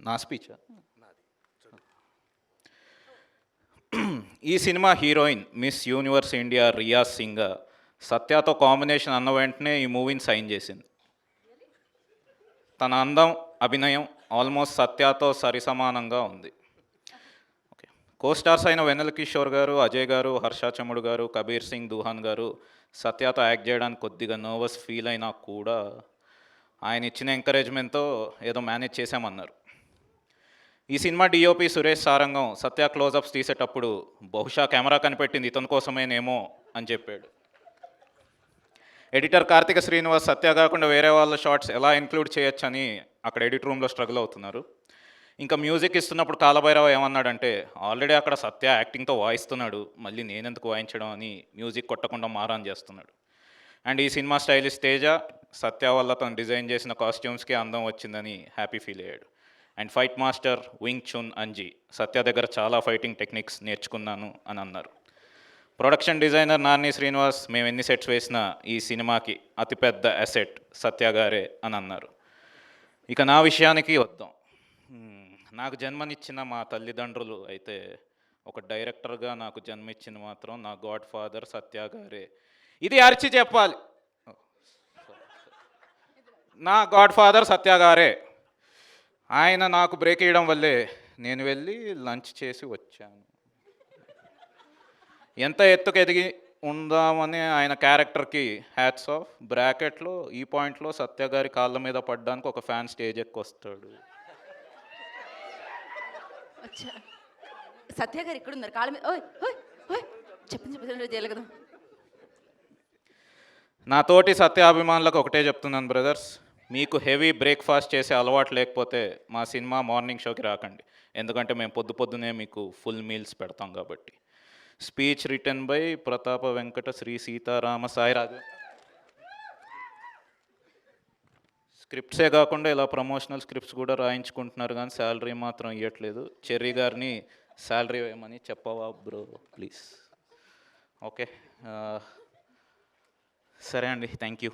నా స్పీచ్ ఈ cinema heroine miss universe India Riya Singh సత్యతో కాంబినేషన్ అన్న వెంటనే ఈ మూవీని సైన్ చేసింది. తన అందం, అభినయం ఆల్మోస్ట్ సత్యతో సరిసమానంగా ఉంది. ఓకే, కోస్టార్స్ అయిన వెన్నెల కిషోర్ గారు, అజయ్ గారు, హర్ష చముడు గారు, కబీర్ సింగ్ దూహాన్ గారు సత్యతో యాక్ట్ చేయడానికి కొద్దిగా నర్వస్ ఫీల్ అయినా కూడా ఆయన ఇచ్చిన ఎంకరేజ్మెంట్తో ఏదో మేనేజ్ చేశామన్నారు. ఈ సినిమా డిఓపి సురేష్ సారంగం సత్య క్లోజప్స్ తీసేటప్పుడు బహుశా కెమెరా కనిపెట్టింది ఇతని కోసమేనేమో అని చెప్పాడు. ఎడిటర్ కార్తిక శ్రీనివాస్ సత్య కాకుండా వేరే వాళ్ళ షార్ట్స్ ఎలా ఇంక్లూడ్ చేయొచ్చని అక్కడ ఎడిట్ రూమ్లో స్ట్రగుల్ అవుతున్నారు. ఇంకా మ్యూజిక్ ఇస్తున్నప్పుడు కాలభైరవ ఏమన్నాడంటే, ఆల్రెడీ అక్కడ సత్య యాక్టింగ్తో వాయిస్తున్నాడు, మళ్ళీ నేనెందుకు వాయించడం అని మ్యూజిక్ కొట్టకుండా మారాన్ చేస్తున్నాడు. అండ్ ఈ సినిమా స్టైలిస్ట్ తేజ సత్య వల్ల తను డిజైన్ చేసిన కాస్ట్యూమ్స్కి అందం వచ్చిందని హ్యాపీ ఫీల్ అయ్యాడు. And fight master Wing Chun Anji Satya దగ్గర చాలా ఫైటింగ్ టెక్నిక్స్ నేర్చుకున్నాను అని అన్నారు. ప్రొడక్షన్ డిజైనర్ నాని శ్రీనివాస్ మేము ఎన్ని సెట్స్ వేసినా ఈ సినిమాకి అతిపెద్ద అసెట్ సత్య గారే అని అన్నారు. ఇక నా విషయానికి వద్దాం. నాకు జన్మనిచ్చిన మా తల్లిదండ్రులు అయితే ఒక డైరెక్టర్గా నాకు జన్మిచ్చిన మాత్రం నా గాడ్ ఫాదర్ సత్య గారే. ఇది అరిచి చెప్పాలి, నా గాడ్ ఫాదర్ సత్య గారే. ఆయన నాకు బ్రేక్ ఇవ్వడం వల్లే నేను వెళ్ళి లంచ్ చేసి వచ్చాను. ఎంత ఎత్తుకు ఎదిగి ఉందామని ఆయన క్యారెక్టర్కి హ్యాట్స్ ఆఫ్. బ్రాకెట్లో ఈ పాయింట్లో సత్య గారి కాళ్ళ మీద పడ్డానికి ఒక ఫ్యాన్ స్టేజ్ ఎక్కి వస్తాడు. సత్య గారు ఇక్కడ ఉన్నారు కాళ్ళ మీద. చెప్పింది కదా. నా తోటి సత్య అభిమానులకు ఒకటే చెప్తున్నాను బ్రదర్స్, మీకు హెవీ బ్రేక్ఫాస్ట్ చేసే అలవాటు లేకపోతే మా సినిమా మార్నింగ్ షోకి రాకండి, ఎందుకంటే మేము పొద్దునే మీకు ఫుల్ మీల్స్ పెడతాం కాబట్టి. స్పీచ్ రిటర్న్ బై ప్రతాప వెంకట శ్రీ సీతారామ సాయిరాజు. స్క్రిప్ట్సే కాకుండా ఇలా ప్రమోషనల్ స్క్రిప్ట్స్ కూడా రాయించుకుంటున్నారు, కానీ శాలరీ మాత్రం ఇవ్వట్లేదు. చెర్రీ గారిని శాలరీ వేయమని చెప్పవా బ్రో ప్లీజ్. ఓకే, సరే అండి, థ్యాంక్ యూ.